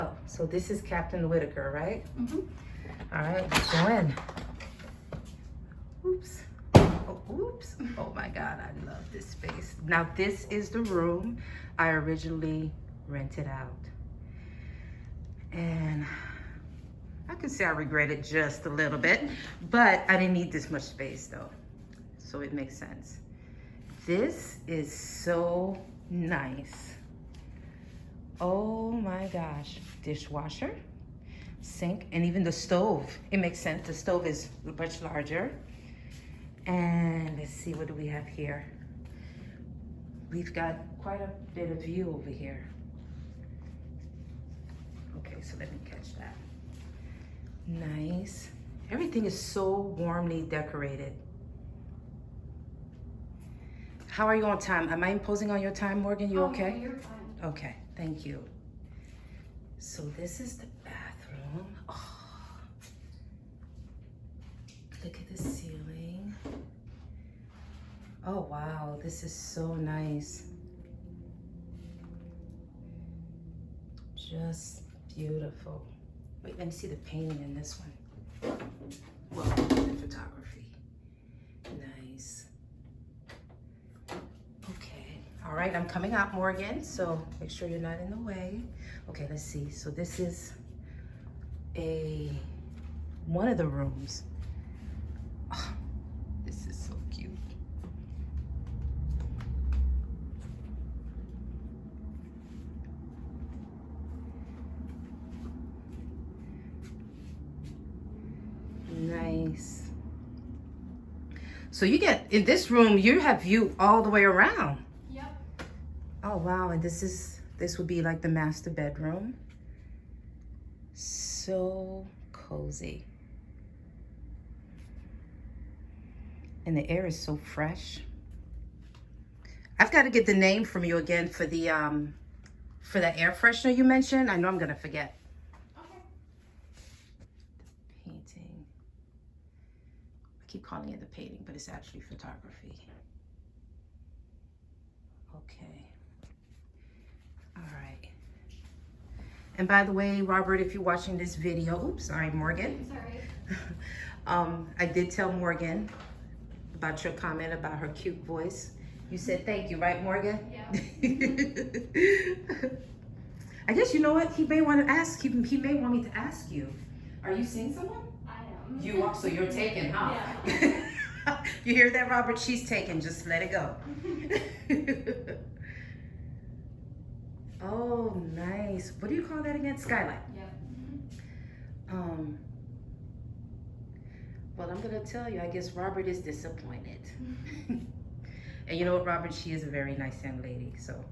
Oh, so this is Captain Whitaker, right? Mm-hmm. All right, let's go in. Oops. Oh, oops. Oh my God, I love this space. Now this is the room I originally rented out. And I can say I regret it just a little bit, but I didn't need this much space though. So it makes sense. This is so nice. Oh my gosh. Dishwasher, sink, and even the stove. It makes sense. The stove is much larger. And let's see, what do we have here? We've got quite a bit of view over here. Okay, so let me catch that. Nice. Everything is so warmly decorated. How are you on time? Am I imposing on your time, Morgan? You okay? No, you're fine. Okay, thank you. So this is the bathroom. Oh, look at the ceiling. Oh wow, this is so nice. Just beautiful. Wait, let me see the painting in this one. Well, the photography. Nice. Okay, all right, I'm coming out, Morgan, so make sure you're not in the way. Okay, let's see. So this is one of the rooms. Oh, this is so cute. Nice. So you get, in this room, you have view all the way around. Yep. Oh wow, and this would be like the master bedroom. So cozy. And the air is so fresh. I've got to get the name from you again for the air freshener you mentioned. I know I'm gonna forget. Okay. Painting. I keep calling it the painting, but it's actually photography. Okay. All right. And by the way, Robert, if you're watching this video, oops, sorry, Morgan. Sorry. I did tell Morgan about your comment about her cute voice. You said thank you, right, Morgan? Yeah. I guess you know what? He may want to ask. He may want me to ask you. Are you seeing someone? I am. You are, so you're taken, huh? Yeah. You hear that, Robert? She's taken. Just let it go. Oh, nice. What do you call that again? Skylight. Yep. Well, I'm gonna tell you, I guess Robert is disappointed. And you know what, Robert? She is a very nice young lady. So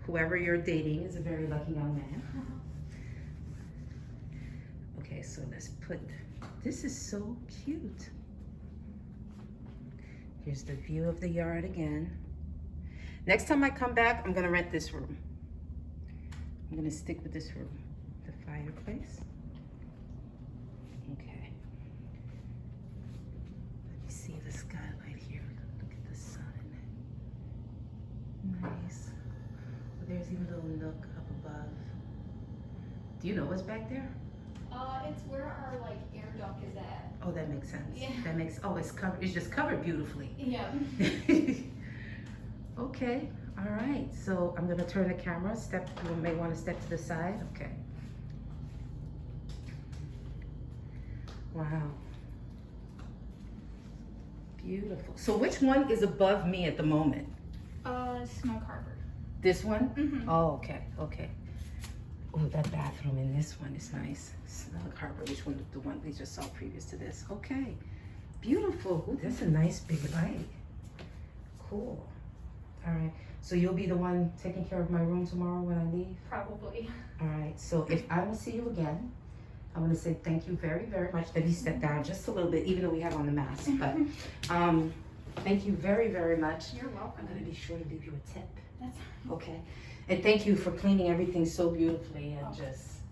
whoever you're dating is a very lucky young man. Okay, so let's put, this is so cute. Here's the view of the yard again. Next time I come back, I'm gonna rent this room. I'm gonna stick with this room. The fireplace. Okay. Let me see the skylight here. Look at the sun. Nice. Well, there's even a little nook up above. Do you know what's back there? It's where our air duct is at. Oh, that makes sense. Yeah. That makes, oh, it's covered, it's just covered beautifully. Yeah. Okay, all right. So I'm gonna turn the camera, you may wanna step to the side, okay. Wow. Beautiful. So which one is above me at the moment? Snow carver. This one? Mm-hmm. Oh, okay, okay. Oh, that bathroom in this one is nice. Snug Harbor, which one? The one we just saw previous to this. Okay, beautiful. Oh, that's a nice big light. Cool. All right. So you'll be the one taking care of my room tomorrow when I leave? Probably. All right. So if I will see you again, I want to say thank you very, very much. Let me step down just a little bit, even though we have on the mask. But thank you very, very much. You're welcome. I'm going to be sure to leave you a tip. That's Okay. And thank you for cleaning everything so beautifully and just,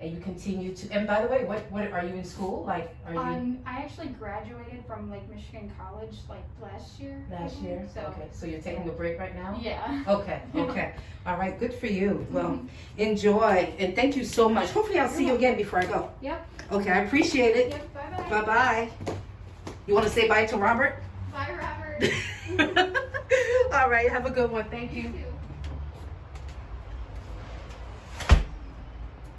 and you continue to, and by the way, what are you in school? Like, are you? I actually graduated from Lake Michigan College like last year. I Last believe, year? So Okay, so you're taking a break right now? yeah. Okay, okay. All right, good for you. Well, enjoy, and thank you so much. Hopefully I'll see you again before I go. Yep. Okay, I appreciate it. Yep. Bye bye. Bye-bye. You want to say bye to Robert? Bye, Robert. All right, have a good one. Thank You you. too.